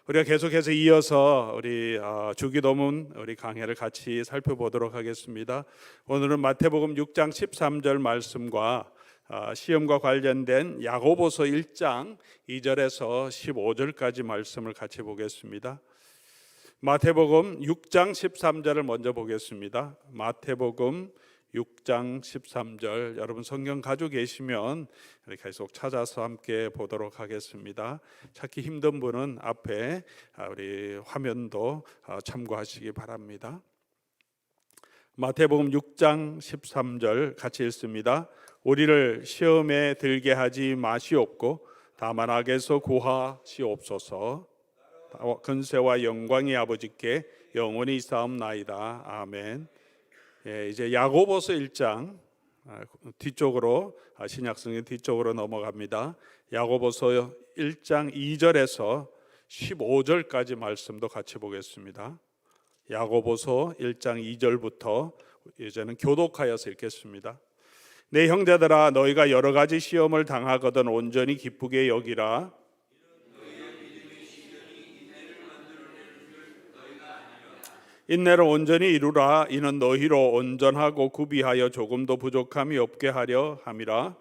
우리가 계속해서 이어서 우리 주기도문 우리 강해를 같이 살펴보도록 하겠습니다. 오늘은 마태복음 6장 13절 말씀과 시험과 관련된 야고보서 1장 2절에서 15절까지 말씀을 같이 보겠습니다. 마태복음 6장 13절을 먼저 보겠습니다. 마태복음 6장 13절, 여러분 성경 가지고 계시면 계속 찾아서 함께 보도록 하겠습니다. 찾기 힘든 분은 앞에 우리 화면도 참고하시기 바랍니다. 마태복음 6장 13절 같이 읽습니다. 우리를 시험에 들게 하지 마시옵고 다만 악에서 구하시옵소서. 근세와 영광이 아버지께 영원히 있사옵나이다. 아멘. 이제 야고보서 1장 뒤쪽으로 신약성경 뒤쪽으로 넘어갑니다. 야고보서 1장 2절에서 15절까지 말씀도 같이 보겠습니다. 야고보서 1장 2절부터 이제는 교독하여서 읽겠습니다. 내 형제들아, 너희가 여러 가지 시험을 당하거든 온전히 기쁘게 여기라. 인내를 온전히 이루라. 이는 너희로 온전하고 구비하여 조금도 부족함이 없게 하려 함이라.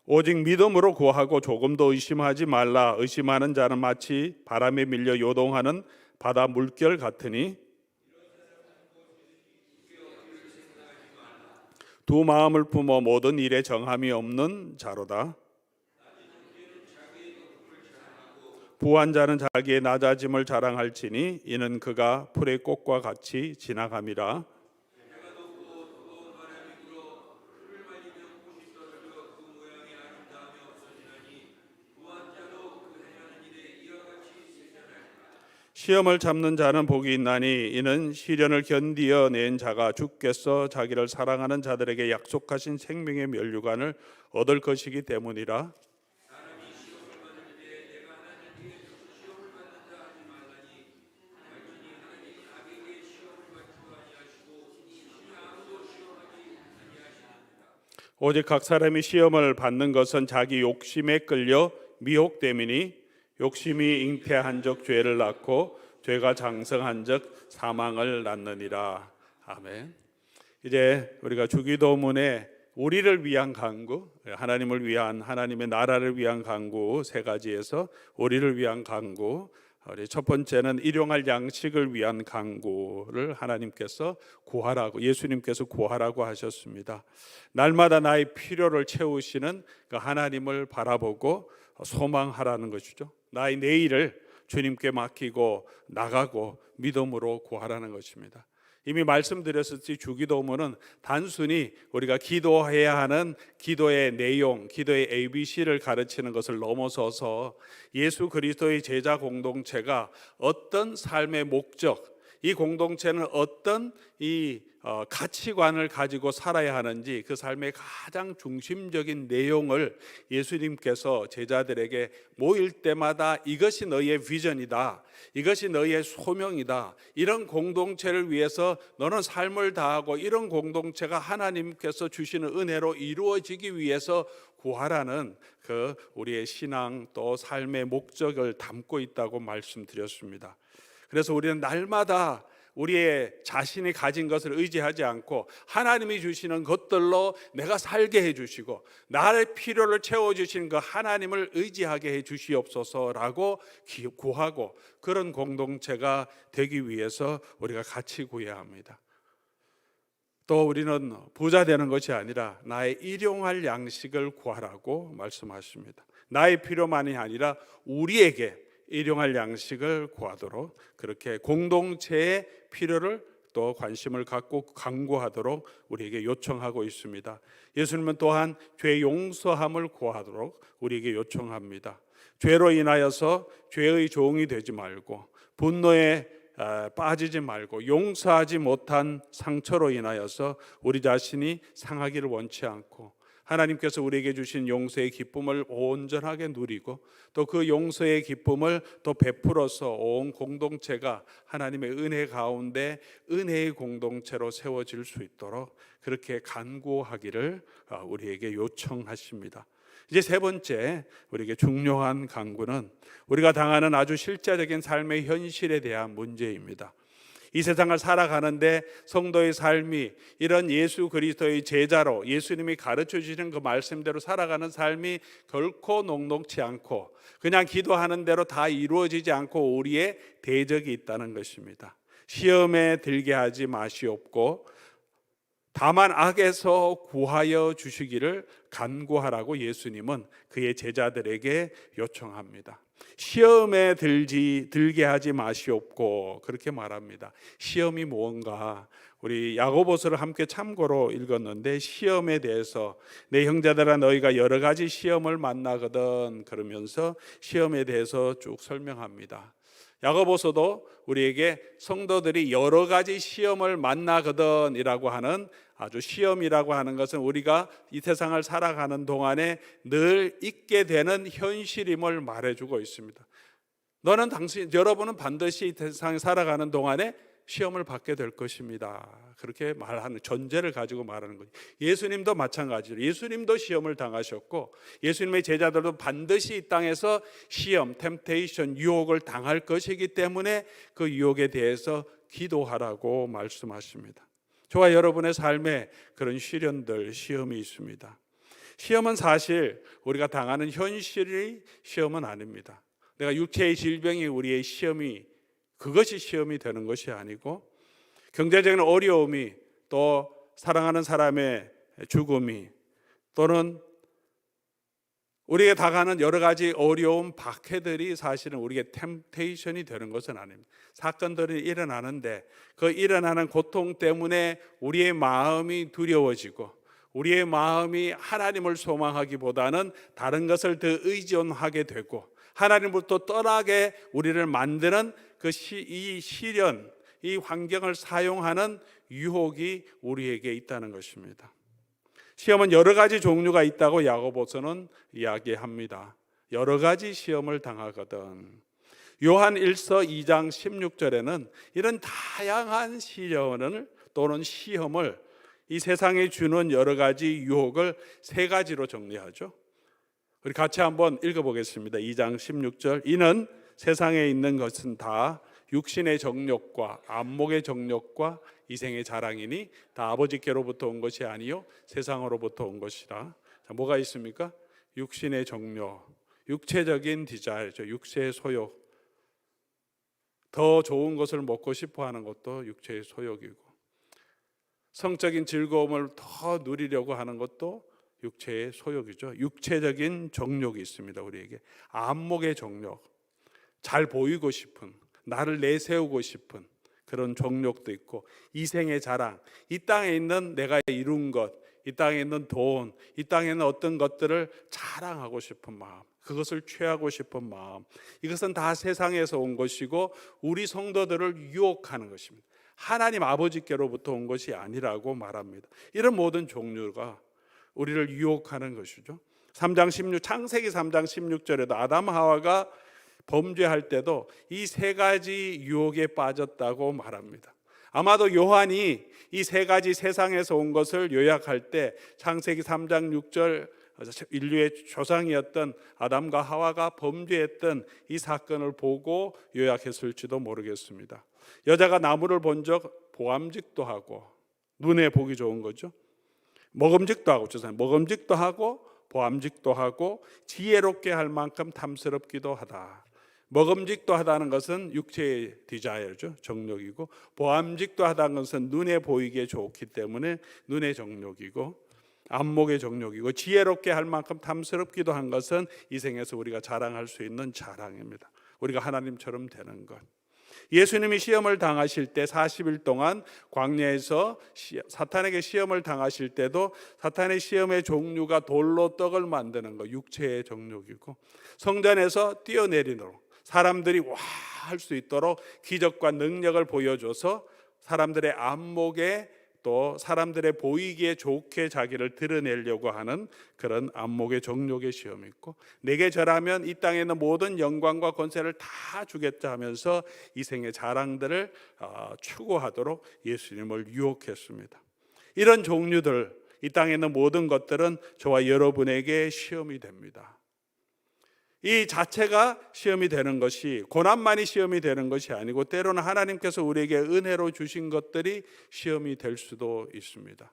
오직 믿음으로 구하고 조금도 의심하지 말라. 의심하는 자는 마치 바람에 밀려 요동하는 바다 물결 같으니 두 마음을 품어 모든 일에 정함이 없는 자로다. 부한 자는 자기의 낮아짐을 자랑할지니 이는 그가 풀의 꽃과 같이 지나감이라. 시험을 참는 자는 복이 있나니 이는 시련을 견디어 낸 자가 주께서 자기를 사랑하는 자들에게 약속하신 생명의 면류관을 얻을 것이기 때문이라. 오직 각 사람이 시험을 받는 것은 자기 욕심에 끌려 미혹됨이니 욕심이 잉태한 적 죄를 낳고 죄가 장성한 적 사망을 낳느니라. 아멘. 이제 우리가 주기도문에 우리를 위한 간구, 하나님을 위한, 하나님의 나라를 위한 간구 세 가지에서 우리를 위한 간구, 우리 첫 번째는 일용할 양식을 위한 간구를 하나님께서 구하라고, 예수님께서 구하라고 하셨습니다. 날마다 나의 필요를 채우시는 그 하나님을 바라보고 소망하라는 것이죠. 나의 내일을 주님께 맡기고 나가고 믿음으로 구하라는 것입니다. 이미 말씀드렸듯이 주기도문은 단순히 우리가 기도해야 하는 기도의 내용, 기도의 ABC를 가르치는 것을 넘어서서 예수 그리스도의 제자 공동체가 어떤 삶의 목적, 이 공동체는 어떤 가치관을 가지고 살아야 하는지 그 삶의 가장 중심적인 내용을 예수님께서 제자들에게 모일 때마다 이것이 너희의 비전이다, 이것이 너희의 소명이다, 이런 공동체를 위해서 너는 삶을 다하고 이런 공동체가 하나님께서 주시는 은혜로 이루어지기 위해서 구하라는 그 우리의 신앙 또 삶의 목적을 담고 있다고 말씀드렸습니다. 그래서 우리는 날마다 우리의 자신이 가진 것을 의지하지 않고 하나님이 주시는 것들로 내가 살게 해주시고 나의 필요를 채워주시는 그 하나님을 의지하게 해주시옵소서라고 구하고, 그런 공동체가 되기 위해서 우리가 같이 구해야 합니다. 또 우리는 부자 되는 것이 아니라 나의 일용할 양식을 구하라고 말씀하십니다. 나의 필요만이 아니라 우리에게 일용할 양식을 구하도록, 그렇게 공동체의 필요를 또 관심을 갖고 간구하도록 우리에게 요청하고 있습니다. 예수님은 또한 죄 용서함을 구하도록 우리에게 요청합니다. 죄로 인하여서 죄의 종이 되지 말고 분노에 빠지지 말고 용서하지 못한 상처로 인하여서 우리 자신이 상하기를 원치 않고 하나님께서 우리에게 주신 용서의 기쁨을 온전하게 누리고 또 그 용서의 기쁨을 또 베풀어서 온 공동체가 하나님의 은혜 가운데 은혜의 공동체로 세워질 수 있도록 그렇게 간구하기를 우리에게 요청하십니다. 이제 세 번째 우리에게 중요한 간구는 우리가 당하는 아주 실제적인 삶의 현실에 대한 문제입니다. 이 세상을 살아가는데 성도의 삶이 이런 예수 그리스도의 제자로 예수님이 가르쳐 주시는 그 말씀대로 살아가는 삶이 결코 녹록지 않고 그냥 기도하는 대로 다 이루어지지 않고 우리의 대적이 있다는 것입니다. 시험에 들게 하지 마시옵고 다만 악에서 구하여 주시기를 간구하라고 예수님은 그의 제자들에게 요청합니다. 시험에 들게 하지 마시옵고 그렇게 말합니다. 시험이 무언가 우리 야고보서를 함께 참고로 읽었는데 시험에 대해서 내 형제들아 너희가 여러 가지 시험을 만나거든 그러면서 시험에 대해서 쭉 설명합니다. 야고보서도 우리에게 성도들이 여러 가지 시험을 만나거든 이라고 하는 아주 시험이라고 하는 것은 우리가 이 세상을 살아가는 동안에 늘 있게 되는 현실임을 말해주고 있습니다. 여러분은 반드시 이 세상에 살아가는 동안에 시험을 받게 될 것입니다. 그렇게 말하는 전제를 가지고 말하는 거죠. 예수님도 마찬가지로 예수님도 시험을 당하셨고 예수님의 제자들도 반드시 이 땅에서 시험, 템테이션, 유혹을 당할 것이기 때문에 그 유혹에 대해서 기도하라고 말씀하십니다. 저와 여러분의 삶에 그런 시련들, 시험이 있습니다. 시험은 사실 우리가 당하는 현실이 시험은 아닙니다. 내가 육체의 질병이 우리의 시험이 그것이 시험이 되는 것이 아니고 경제적인 어려움이 또 사랑하는 사람의 죽음이 또는 우리에게 다가가는 여러 가지 어려움, 박해들이 사실은 우리에게 템테이션이 되는 것은 아닙니다. 사건들이 일어나는데 그 일어나는 고통 때문에 우리의 마음이 두려워지고 우리의 마음이 하나님을 소망하기보다는 다른 것을 더 의존하게 되고 하나님부터 떠나게 우리를 만드는 이 시련, 이 환경을 사용하는 유혹이 우리에게 있다는 것입니다. 시험은 여러 가지 종류가 있다고 야고보서는 이야기합니다. 여러 가지 시험을 당하거든. 요한 1서 2장 16절에는 이런 다양한 시련을 또는 시험을 이 세상에 주는 여러 가지 유혹을 세 가지로 정리하죠. 우리 같이 한번 읽어보겠습니다. 2장 16절 이는 세상에 있는 것은 다 육신의 정욕과 안목의 정욕과 이생의 자랑이니 다 아버지께로부터 온 것이 아니요 세상으로부터 온 것이라. 자, 뭐가 있습니까? 육신의 정욕, 육체적인 디자이어죠. 육체의 소욕. 더 좋은 것을 먹고 싶어하는 것도 육체의 소욕이고 성적인 즐거움을 더 누리려고 하는 것도 육체의 소욕이죠. 육체적인 정욕이 있습니다. 우리에게 안목의 정욕, 잘 보이고 싶은, 나를 내세우고 싶은 그런 정욕도 있고 이생의 자랑, 이 땅에 있는 내가 이룬 것, 이 땅에 있는 돈, 이 땅에 있는 어떤 것들을 자랑하고 싶은 마음, 그것을 취하고 싶은 마음, 이것은 다 세상에서 온 것이고 우리 성도들을 유혹하는 것입니다. 하나님 아버지께로부터 온 것이 아니라고 말합니다. 이런 모든 종류가 우리를 유혹하는 것이죠. 창세기 3장 16절에도 아담 하와가 범죄할 때도 이 세 가지 유혹에 빠졌다고 말합니다. 아마도 요한이 이 세 가지 세상에서 온 것을 요약할 때 창세기 3장 6절 인류의 조상이었던 아담과 하와가 범죄했던 이 사건을 보고 요약했을지도 모르겠습니다. 여자가 나무를 본 적 보암직도 하고 눈에 보기 좋은 거죠. 먹음직도 하고 보암직도 하고 지혜롭게 할 만큼 탐스럽기도 하다. 먹음직도 하다는 것은 육체의 디자이어죠. 정욕이고 보암직도 하다는 것은 눈에 보이기에 좋기 때문에 눈의 정욕이고 안목의 정욕이고 지혜롭게 할 만큼 탐스럽기도 한 것은 이 생에서 우리가 자랑할 수 있는 자랑입니다. 우리가 하나님처럼 되는 것. 예수님이 시험을 당하실 때 40일 동안 광야에서 사탄에게 시험을 당하실 때도 사탄의 시험의 종류가 돌로 떡을 만드는 것, 육체의 정욕이고 성전에서 뛰어내리도록 사람들이 와 할 수 있도록 기적과 능력을 보여줘서 사람들의 안목에 또 사람들의 보이기에 좋게 자기를 드러내려고 하는 그런 안목의 정욕의 시험이 있고, 내게 절하면 이 땅에 있는 모든 영광과 권세를 다 주겠다 하면서 이생의 자랑들을 추구하도록 예수님을 유혹했습니다. 이런 종류들, 이 땅에 있는 모든 것들은 저와 여러분에게 시험이 됩니다. 이 자체가 시험이 되는 것이, 고난만이 시험이 되는 것이 아니고 때로는 하나님께서 우리에게 은혜로 주신 것들이 시험이 될 수도 있습니다.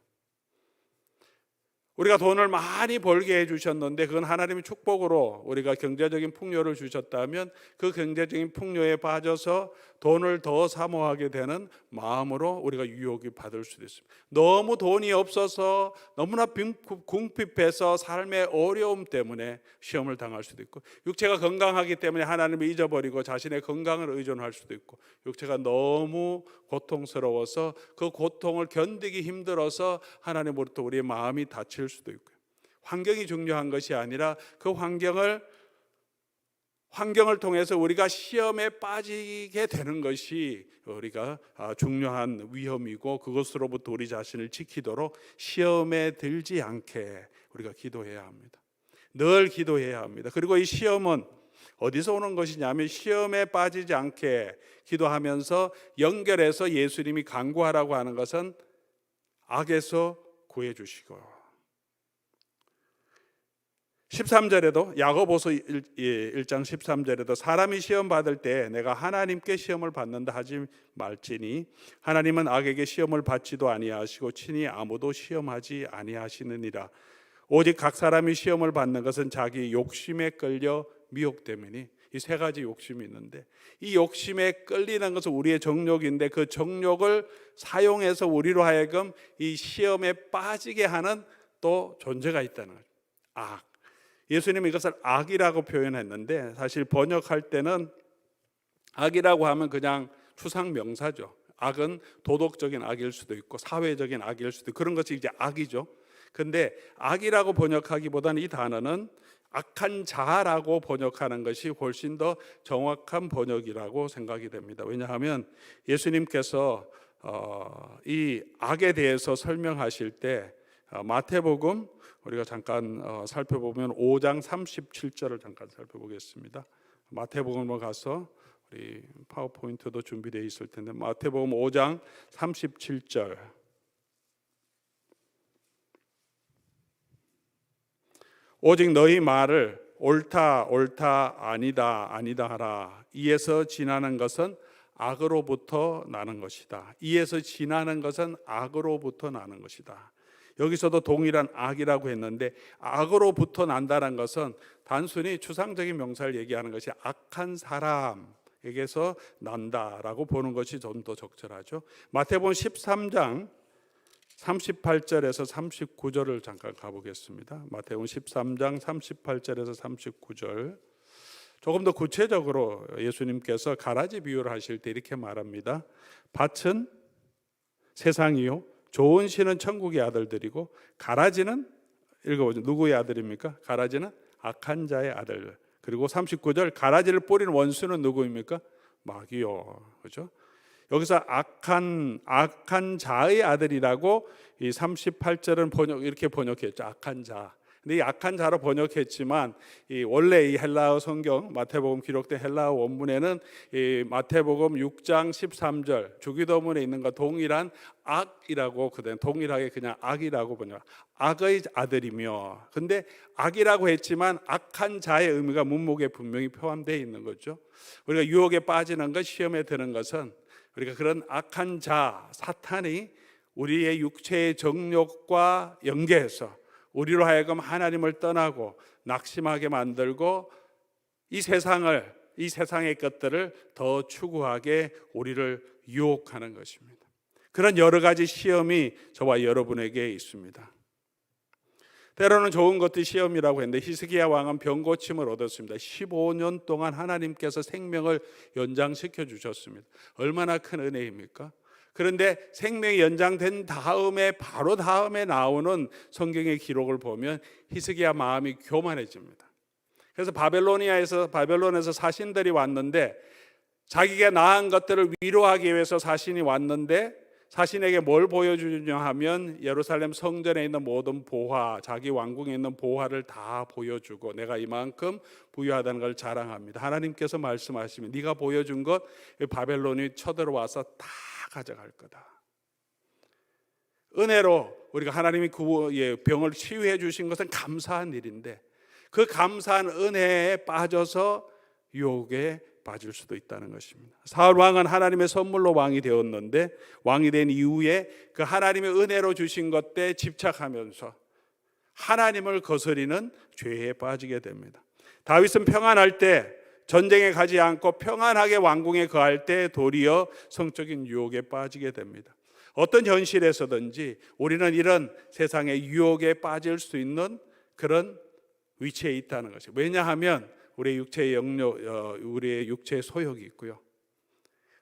우리가 돈을 많이 벌게 해주셨는데 그건 하나님의 축복으로 우리가 경제적인 풍요를 주셨다면 그 경제적인 풍요에 빠져서 돈을 더 사모하게 되는 마음으로 우리가 유혹이 받을 수도 있습니다. 너무 돈이 없어서 너무나 궁핍해서 삶의 어려움 때문에 시험을 당할 수도 있고, 육체가 건강하기 때문에 하나님을 잊어버리고 자신의 건강을 의존할 수도 있고, 육체가 너무 고통스러워서 그 고통을 견디기 힘들어서 하나님으로부터 우리의 마음이 닫힐 수도 있고요. 환경이 중요한 것이 아니라 그 환경을 통해서 우리가 시험에 빠지게 되는 것이 우리가 중요한 위험이고, 그것으로부터 우리 자신을 지키도록 시험에 들지 않게 우리가 기도해야 합니다. 늘 기도해야 합니다. 그리고 이 시험은 어디서 오는 것이냐면, 시험에 빠지지 않게 기도하면서 연결해서 예수님이 간구하라고 하는 것은 악에서 구해 주시고, 13절에도 야고보서 1장 13절에도 사람이 시험 받을 때 내가 하나님께 시험을 받는다 하지 말지니 하나님은 악에게 시험을 받지도 아니하시고 친히 아무도 시험하지 아니하시느니라. 오직 각 사람이 시험을 받는 것은 자기 욕심에 끌려 미혹됨이니. 이 세 가지 욕심이 있는데, 이 욕심에 끌리는 것은 우리의 정욕인데 그 정욕을 사용해서 우리로 하여금 이 시험에 빠지게 하는 또 존재가 있다는 거죠. 악. 예수님이 이것을 악이라고 표현했는데, 사실 번역할 때는 악이라고 하면 그냥 추상 명사죠. 악은 도덕적인 악일 수도 있고 사회적인 악일 수도 있고, 그런 것이 이제 악이죠. 근데 악이라고 번역하기보다는 이 단어는 악한 자라고 번역하는 것이 훨씬 더 정확한 번역이라고 생각이 됩니다. 왜냐하면 예수님께서 이 악에 대해서 설명하실 때 마태복음 우리가 잠깐 살펴보면 5장 37절을 잠깐 살펴보겠습니다. 마태복음으로 가서, 우리 파워포인트도 준비되어 있을 텐데 마태복음 5장 37절. 오직 너희 말을 옳다 옳다 아니다 아니다 하라. 이에서 지나는 것은 악으로부터 나는 것이다. 이에서 지나는 것은 악으로부터 나는 것이다. 여기서도 동일한 악이라고 했는데, 악으로부터 난다는 것은 단순히 추상적인 명사를 얘기하는 것이 악한 사람에게서 난다라고 보는 것이 좀 더 적절하죠. 마태복음 13장 38절에서 39절을 잠깐 가보겠습니다. 마태복음 13장 38절에서 39절. 조금 더 구체적으로 예수님께서 가라지 비유를 하실 때 이렇게 말합니다. 밭은 세상이요, 좋은 씨는 천국의 아들들이고 가라지는, 읽어보죠. 누구의 아들입니까? 가라지는 악한 자의 아들. 그리고 39절, 가라지를 뿌리는 원수는 누구입니까? 마귀요. 그렇죠? 여기서 악한 자의 아들이라고 이 38절은 이렇게 번역했죠. 악한 자. 근데 이 악한 자로 번역했지만 이 원래 이 헬라어 성경 마태복음 기록된 헬라어 원문에는 이 마태복음 6장 13절 주기도문에 있는 것 동일한 악이라고, 그다음 동일하게 그냥 악이라고 번역. 악의 아들이며. 근데 악이라고 했지만 악한 자의 의미가 문목에 분명히 포함되어 있는 거죠. 우리가 유혹에 빠지는 것, 시험에 드는 것은 우리가 그런 악한 자 사탄이 우리의 육체의 정욕과 연계해서 우리로 하여금 하나님을 떠나고 낙심하게 만들고 이 세상의 것들을 더 추구하게 우리를 유혹하는 것입니다. 그런 여러 가지 시험이 저와 여러분에게 있습니다. 때로는 좋은 것도 시험이라고 했는데, 히스기야 왕은 병고침을 얻었습니다. 15년 동안 하나님께서 생명을 연장시켜 주셨습니다. 얼마나 큰 은혜입니까? 그런데 생명이 연장된 다음에, 바로 다음에 나오는 성경의 기록을 보면 히스기야 마음이 교만해집니다. 그래서 바벨론에서 사신들이 왔는데, 자기가 낳은 것들을 위로하기 위해서 사신이 왔는데 자신에게 뭘 보여주냐 하면 예루살렘 성전에 있는 모든 보화, 자기 왕궁에 있는 보화를 다 보여주고 내가 이만큼 부유하다는 걸 자랑합니다. 하나님께서 말씀하시면 네가 보여준 것 바벨론이 쳐들어와서 다 가져갈 거다. 은혜로 우리가 하나님이 병을 치유해 주신 것은 감사한 일인데 그 감사한 은혜에 빠져서 유혹에 빠질 수도 있다는 것입니다. 사울 왕은 하나님의 선물로 왕이 되었는데 왕이 된 이후에 그 하나님의 은혜로 주신 것 때 집착하면서 하나님을 거스리는 죄에 빠지게 됩니다. 다윗은 평안할 때 전쟁에 가지 않고 평안하게 왕궁에 거할 때 도리어 성적인 유혹에 빠지게 됩니다. 어떤 현실에서든지 우리는 이런 세상의 유혹에 빠질 수 있는 그런 위치에 있다는 것이죠. 왜냐하면 우리의 육체의 영역, 우리의 육체의 소욕이 있고요.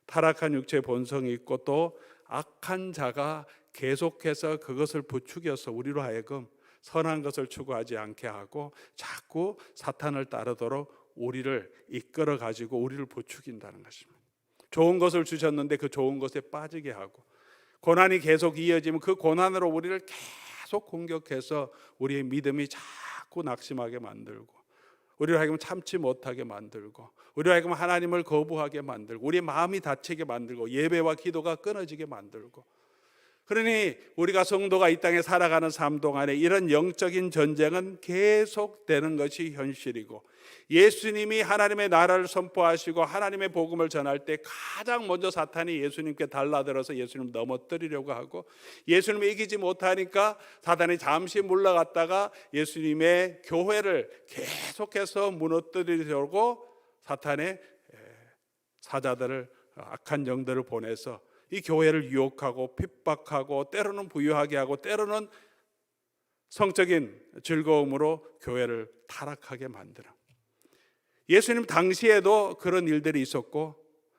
타락한 육체의 본성이 있고 또 악한 자가 계속해서 그것을 부추겨서 우리로 하여금 선한 것을 추구하지 않게 하고 자꾸 사탄을 따르도록 우리를 이끌어 가지고 우리를 부추긴다는 것입니다. 좋은 것을 주셨는데 그 좋은 것에 빠지게 하고 고난이 계속 이어지면 그 고난으로 우리를 계속 공격해서 우리의 믿음이 자꾸 낙심하게 만들고 우리를 하여금 참지 못하게 만들고 우리를 하여금 하나님을 거부하게 만들고 우리의 마음이 다치게 만들고 예배와 기도가 끊어지게 만들고 그러니 우리가 성도가 이 땅에 살아가는 삶 동안에 이런 영적인 전쟁은 계속되는 것이 현실이고 예수님이 하나님의 나라를 선포하시고 하나님의 복음을 전할 때 가장 먼저 사탄이 예수님께 달라들어서 예수님을 넘어뜨리려고 하고 예수님을 이기지 못하니까 사탄이 잠시 물러갔다가 예수님의 교회를 계속해서 무너뜨리려고 사탄의 사자들을 악한 영들을 보내서 이 교회를 유혹하고 핍박하고 때로는 부유하게 하고 때로는 성적인 즐거움으로 교회를 타락하게 만들어. 예수님 당시에도 그런 일들이 있었고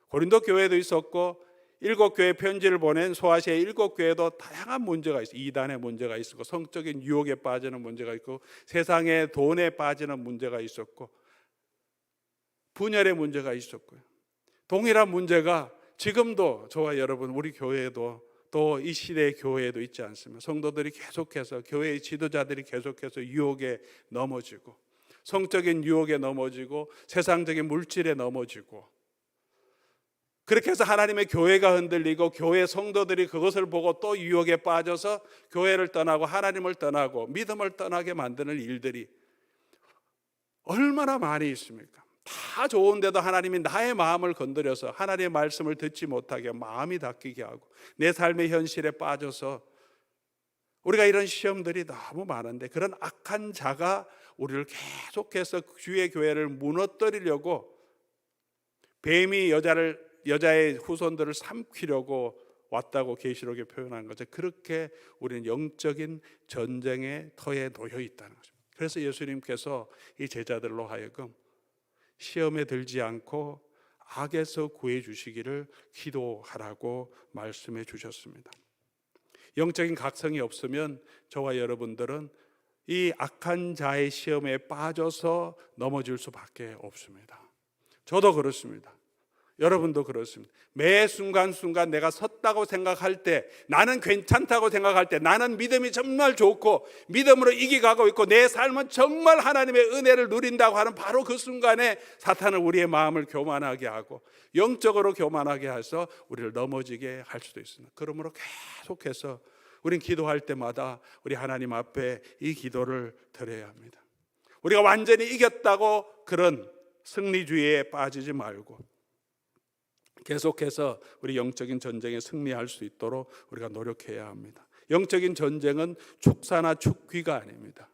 고린도 교회도 있었고 7교회 편지를 보낸 소아시아 7교회도 다양한 문제가 있어요. 이단의 문제가 있었고 성적인 유혹에 빠지는 문제가 있고 세상의 돈에 빠지는 문제가 있었고 분열의 문제가 있었고요. 동일한 문제가 지금도 저와 여러분 우리 교회에도 또 이 시대의 교회에도 있지 않습니까? 성도들이 계속해서 교회의 지도자들이 계속해서 유혹에 넘어지고 성적인 유혹에 넘어지고 세상적인 물질에 넘어지고 그렇게 해서 하나님의 교회가 흔들리고 교회 성도들이 그것을 보고 또 유혹에 빠져서 교회를 떠나고 하나님을 떠나고 믿음을 떠나게 만드는 일들이 얼마나 많이 있습니까? 다 좋은데도 하나님이 나의 마음을 건드려서 하나님의 말씀을 듣지 못하게 마음이 닫히게 하고 내 삶의 현실에 빠져서 우리가 이런 시험들이 너무 많은데 그런 악한 자가 우리를 계속해서 주의 교회를 무너뜨리려고 뱀이 여자의 후손들을 삼키려고 왔다고 계시록에 표현한 거죠. 그렇게 우리는 영적인 전쟁의 터에 놓여 있다는 거죠. 그래서 예수님께서 이 제자들로 하여금 시험에 들지 않고 악에서 구해 주시기를 기도하라고 말씀해 주셨습니다. 영적인 각성이 없으면 저와 여러분들은 이 악한 자의 시험에 빠져서 넘어질 수밖에 없습니다. 저도 그렇습니다. 여러분도 그렇습니다. 매 순간순간 내가 섰다고 생각할 때, 나는 괜찮다고 생각할 때, 나는 믿음이 정말 좋고 믿음으로 이겨가고 있고 내 삶은 정말 하나님의 은혜를 누린다고 하는 바로 그 순간에 사탄은 우리의 마음을 교만하게 하고 영적으로 교만하게 해서 우리를 넘어지게 할 수도 있습니다. 그러므로 계속해서 우린 기도할 때마다 우리 하나님 앞에 이 기도를 드려야 합니다. 우리가 완전히 이겼다고 그런 승리주의에 빠지지 말고 계속해서 우리 영적인 전쟁에 승리할 수 있도록 우리가 노력해야 합니다. 영적인 전쟁은 축사나 축귀가 아닙니다.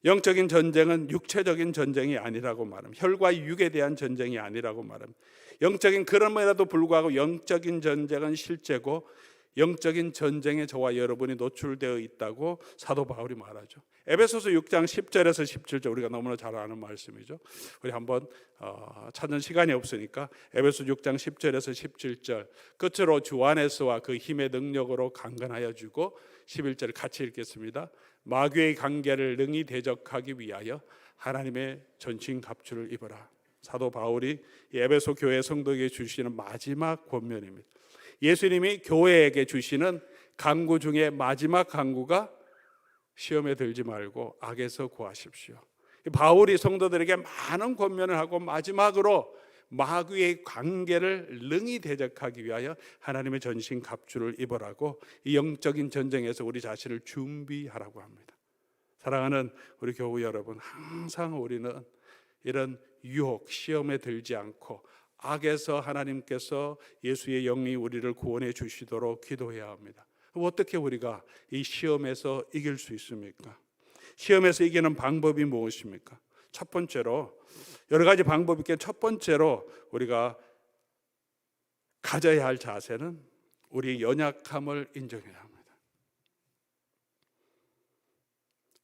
영적인 전쟁은 육체적인 전쟁이 아니라고 말합니다. 혈과 육에 대한 전쟁이 아니라고 말합니다. 영적인 그럼에도 불구하고 영적인 전쟁은 실제고 영적인 전쟁에 저와 여러분이 노출되어 있다고 사도 바울이 말하죠. 에베소서 6장 10절에서 17절 우리가 너무나 잘 아는 말씀이죠. 우리 한번 찾는 시간이 없으니까 에베소 6장 10절에서 17절 끝으로 주 안에서와 그 힘의 능력으로 강건하여 주고 11절 같이 읽겠습니다. 마귀의 관계를 능히 대적하기 위하여 하나님의 전신 갑주를 입어라. 사도 바울이 에베소 교회 성도에게 주시는 마지막 권면입니다. 예수님이 교회에게 주시는 간구 중에 마지막 간구가 시험에 들지 말고 악에서 구하십시오. 바울이 성도들에게 많은 권면을 하고 마지막으로 마귀의 관계를 능히 대적하기 위하여 하나님의 전신 갑주를 입으라고 이 영적인 전쟁에서 우리 자신을 준비하라고 합니다. 사랑하는 우리 교우 여러분, 항상 우리는 이런 유혹, 시험에 들지 않고 악에서 하나님께서 예수의 영이 우리를 구원해 주시도록 기도해야 합니다. 어떻게 우리가 이 시험에서 이길 수 있습니까? 시험에서 이기는 방법이 무엇입니까? 첫 번째로, 여러 가지 방법이 있겠 첫 번째로 우리가 가져야 할 자세는 우리의 연약함을 인정해야 합니다.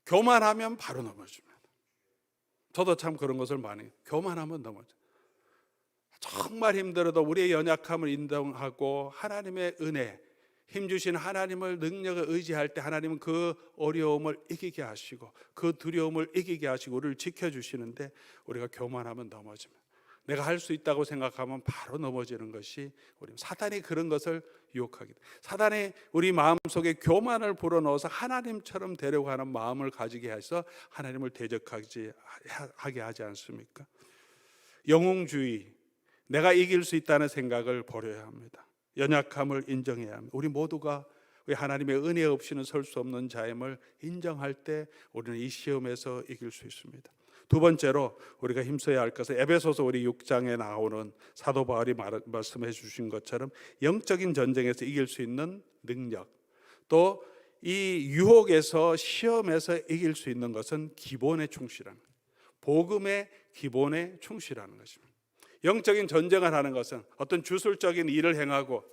교만하면 바로 넘어집니다. 저도 참 그런 것을 많이, 교만하면 넘어져. 정말 힘들어도 우리의 연약함을 인정하고 하나님의 은혜, 힘주신 하나님을, 능력을 의지할 때 하나님은 그 어려움을 이기게 하시고 그 두려움을 이기게 하시고 우리를 지켜주시는데, 우리가 교만하면 넘어집니다. 내가 할 수 있다고 생각하면 바로 넘어지는 것이 우리 사탄이 그런 것을 유혹하게 돼. 사탄이 우리 마음속에 교만을 불어넣어서 하나님처럼 되려고 하는 마음을 가지게 해서 하나님을 대적하게 하지 않습니까? 영웅주의, 내가 이길 수 있다는 생각을 버려야 합니다. 연약함을 인정해야 합니다. 우리 모두가 하나님의 은혜 없이는 설 수 없는 자임을 인정할 때 우리는 이 시험에서 이길 수 있습니다. 두 번째로 우리가 힘써야 할 것은 에베소서 우리 6장에 나오는 사도 바울이 말씀해 주신 것처럼 영적인 전쟁에서 이길 수 있는 능력, 또 이 유혹에서, 시험에서 이길 수 있는 것은 기본에 충실하는, 복음의 기본에 충실하는 것입니다. 영적인 전쟁을 하는 것은 어떤 주술적인 일을 행하고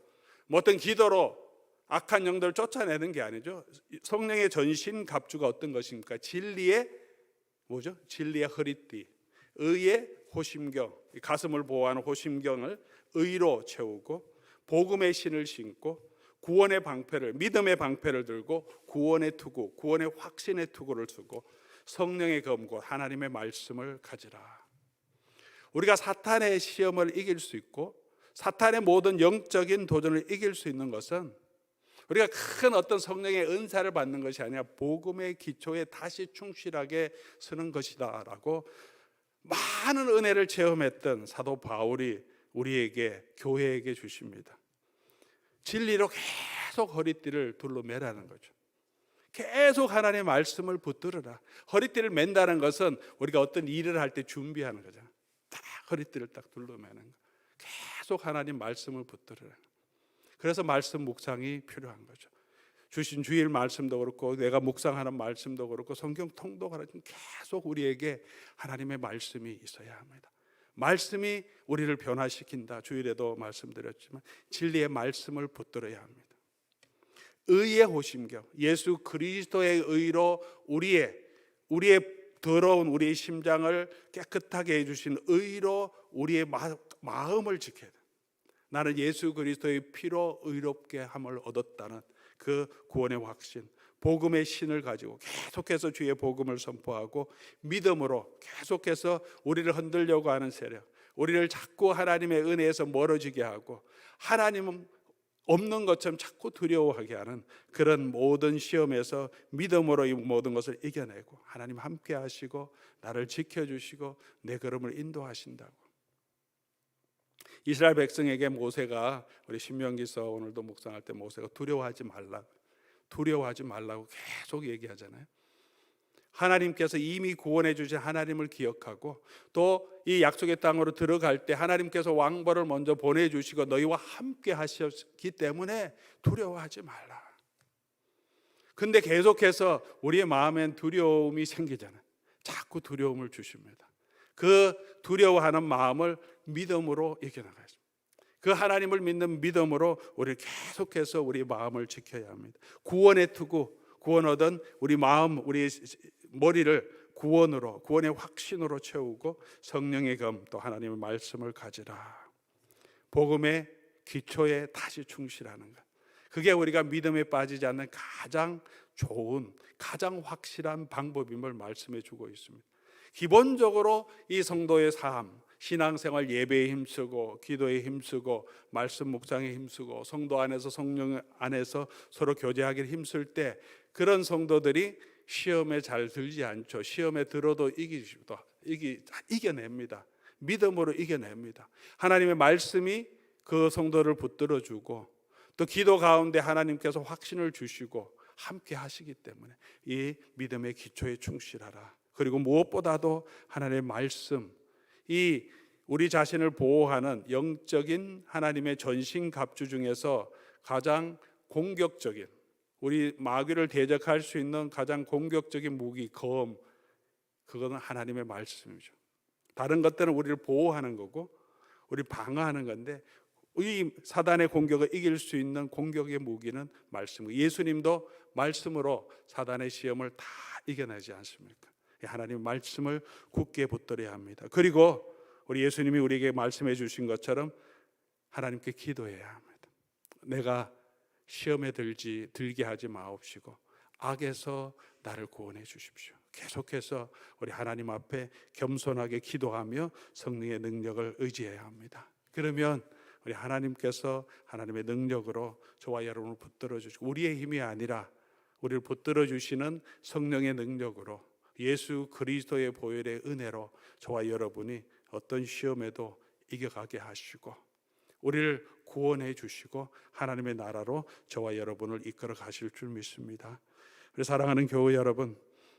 어떤 기도로 악한 영들을 쫓아내는 게 아니죠. 성령의 전신 갑주가 어떤 것입니까? 진리의 뭐죠? 진리의 허리띠, 의의 호심경, 가슴을 보호하는 호심경을 의로 채우고, 복음의 신을 신고, 구원의 방패를, 믿음의 방패를 들고, 구원의 투구, 구원의 확신의 투구를 쓰고, 성령의 검고 하나님의 말씀을 가지라. 우리가 사탄의 시험을 이길 수 있고 사탄의 모든 영적인 도전을 이길 수 있는 것은 우리가 큰 어떤 성령의 은사를 받는 것이 아니라 복음의 기초에 다시 충실하게 서는 것이다 라고 많은 은혜를 체험했던 사도 바울이 우리에게, 교회에게 주십니다. 진리로 계속 허리띠를 둘러매라는 거죠. 계속 하나님의 말씀을 붙들어라. 허리띠를 맨다는 것은 우리가 어떤 일을 할 때 준비하는 거잖아요. 딱 허리띠를 딱 둘러매는 거. 계속 하나님 말씀을 붙들어라. 그래서 말씀 묵상이 필요한 거죠. 주신 주일 말씀도 그렇고 내가 묵상하는 말씀도 그렇고 성경 통독하는, 계속 우리에게 하나님의 말씀이 있어야 합니다. 말씀이 우리를 변화시킨다. 주일에도 말씀드렸지만 진리의 말씀을 붙들어야 합니다. 의의 호심경, 예수 그리스도의 의로 우리의 더러운 우리의 심장을 깨끗하게 해주신 의로 우리의 마음을 지켜야 돼. 나는 예수 그리스도의 피로 의롭게 함을 얻었다는 그 구원의 확신, 복음의 신을 가지고 계속해서 주의 복음을 선포하고, 믿음으로 계속해서 우리를 흔들려고 하는 세력, 우리를 자꾸 하나님의 은혜에서 멀어지게 하고 하나님은 없는 것처럼 자꾸 두려워하게 하는 그런 모든 시험에서 믿음으로 이 모든 것을 이겨내고, 하나님 함께 하시고 나를 지켜주시고 내 걸음을 인도하신다고. 이스라엘 백성에게 모세가, 우리 신명기서 오늘도 묵상할 때 모세가 두려워하지 말라고 계속 얘기하잖아요. 하나님께서 이미 구원해 주신 하나님을 기억하고, 또 이 약속의 땅으로 들어갈 때 하나님께서 왕벌을 먼저 보내주시고 너희와 함께 하셨기 때문에 두려워하지 말라. 근데 계속해서 우리의 마음엔 두려움이 생기잖아요. 자꾸 두려움을 주십니다. 그 두려워하는 마음을 믿음으로 이겨나가야 합니다. 그 하나님을 믿는 믿음으로 우리 계속해서 우리 마음을 지켜야 합니다. 구원의 투구, 구원 얻은 우리 마음, 우리 머리를 구원으로, 구원의 확신으로 채우고 성령의 검, 또 하나님의 말씀을 가지라. 복음의 기초에 다시 충실하는 것, 그게 우리가 믿음에 빠지지 않는 가장 좋은, 가장 확실한 방법임을 말씀해 주고 있습니다. 기본적으로 이 성도의 삶, 신앙생활 예배에 힘쓰고 기도에 힘쓰고 말씀 묵상에 힘쓰고 성도 안에서 성령 안에서 서로 교제하기를 힘쓸 때 그런 성도들이 시험에 잘 들지 않죠. 시험에 들어도 이겨냅니다. 믿음으로 이겨냅니다. 하나님의 말씀이 그 성도를 붙들어주고 또 기도 가운데 하나님께서 확신을 주시고 함께 하시기 때문에 이 믿음의 기초에 충실하라. 그리고 무엇보다도 하나님의 말씀, 이 우리 자신을 보호하는 영적인 하나님의 전신갑주 중에서 가장 공격적인, 우리 마귀를 대적할 수 있는 가장 공격적인 무기, 검, 그거는 하나님의 말씀이죠. 다른 것들은 우리를 보호하는 거고 우리 방어하는 건데 이 사단의 공격을 이길 수 있는 공격의 무기는 말씀이고, 예수님도 말씀으로 사단의 시험을 다 이겨내지 않습니까? 하나님의 말씀을 굳게 붙들어야 합니다. 그리고 우리 예수님이 우리에게 말씀해 주신 것처럼 하나님께 기도해야 합니다. 내가 시험에 들게 하지 마옵시고 악에서 나를 구원해 주십시오. 계속해서 우리 하나님 앞에 겸손하게 기도하며 성령의 능력을 의지해야 합니다. 그러면 우리 하나님께서 하나님의 능력으로 저와 여러분을 붙들어 주시고, 우리의 힘이 아니라 우리를 붙들어 주시는 성령의 능력으로, 예수 그리스도의 보혈의 은혜로 저와 여러분이 어떤 시험에도 이겨가게 하시고 우리를 구원해 주시고 하나님의 나라로 저와 여러분을 이끌어 가실 줄 믿습니다. 그래서 사랑하는 교회 여러분,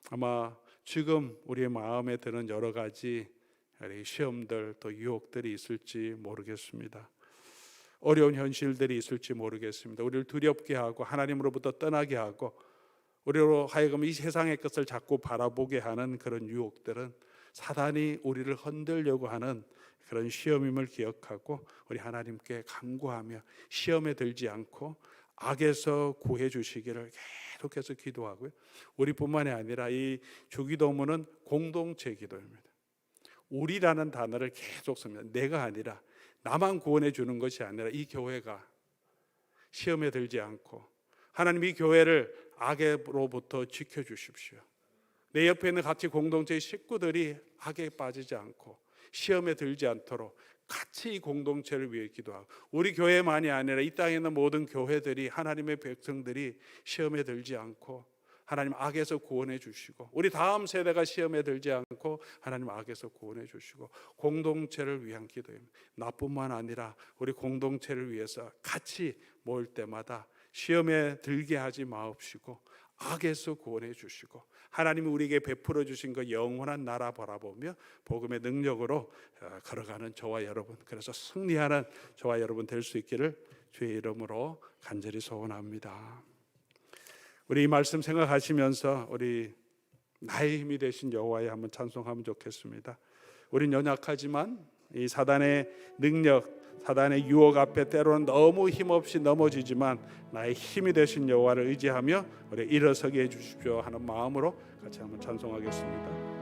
아마 지금 우리의 마음에 드는 여러 가지 시험들 또 유혹들이 있을지 모르겠습니다. 어려운 현실들이 있을지 모르겠습니다. 우리를 두렵게 하고 하나님으로부터 떠나게 하고 우리로 하여금 이 세상의 것을 자꾸 바라보게 하는 그런 유혹들은 사단이 우리를 흔들려고 하는 그런 시험임을 기억하고 우리 하나님께 간구하며 시험에 들지 않고 악에서 구해 주시기를 계속해서 기도하고요. 우리뿐만이 아니라 이 주기도문은 공동체 기도입니다. 우리라는 단어를 계속 씁니다. 내가 아니라 나만 구원해 주는 것이 아니라 이 교회가 시험에 들지 않고 하나님 이 교회를 악으로부터 지켜주십시오. 내 옆에 있는 같이 공동체의 식구들이 악에 빠지지 않고 시험에 들지 않도록 같이 이 공동체를 위해 기도하고, 우리 교회만이 아니라 이 땅에 있는 모든 교회들이, 하나님의 백성들이 시험에 들지 않고 하나님 악에서 구원해 주시고 우리 다음 세대가 시험에 들지 않고 하나님 악에서 구원해 주시고 공동체를 위한 기도입니다. 나뿐만 아니라 우리 공동체를 위해서 같이 모일 때마다 시험에 들게 하지 마옵시고 악에서 구원해 주시고 하나님이 우리에게 베풀어 주신 그 영원한 나라 바라보며 복음의 능력으로 걸어가는 저와 여러분, 그래서 승리하는 저와 여러분 될 수 있기를 주의 이름으로 간절히 소원합니다. 우리 이 말씀 생각하시면서 우리 나의 힘이 되신 여호와에 한번 찬송하면 좋겠습니다. 우린 연약하지만 이 사단의 능력, 사단의 유혹 앞에 때로는 너무 힘없이 넘어지지만 나의 힘이 되신 여호와를 의지하며 우리 일어서게 해주십시오 하는 마음으로 같이 한번 찬송하겠습니다.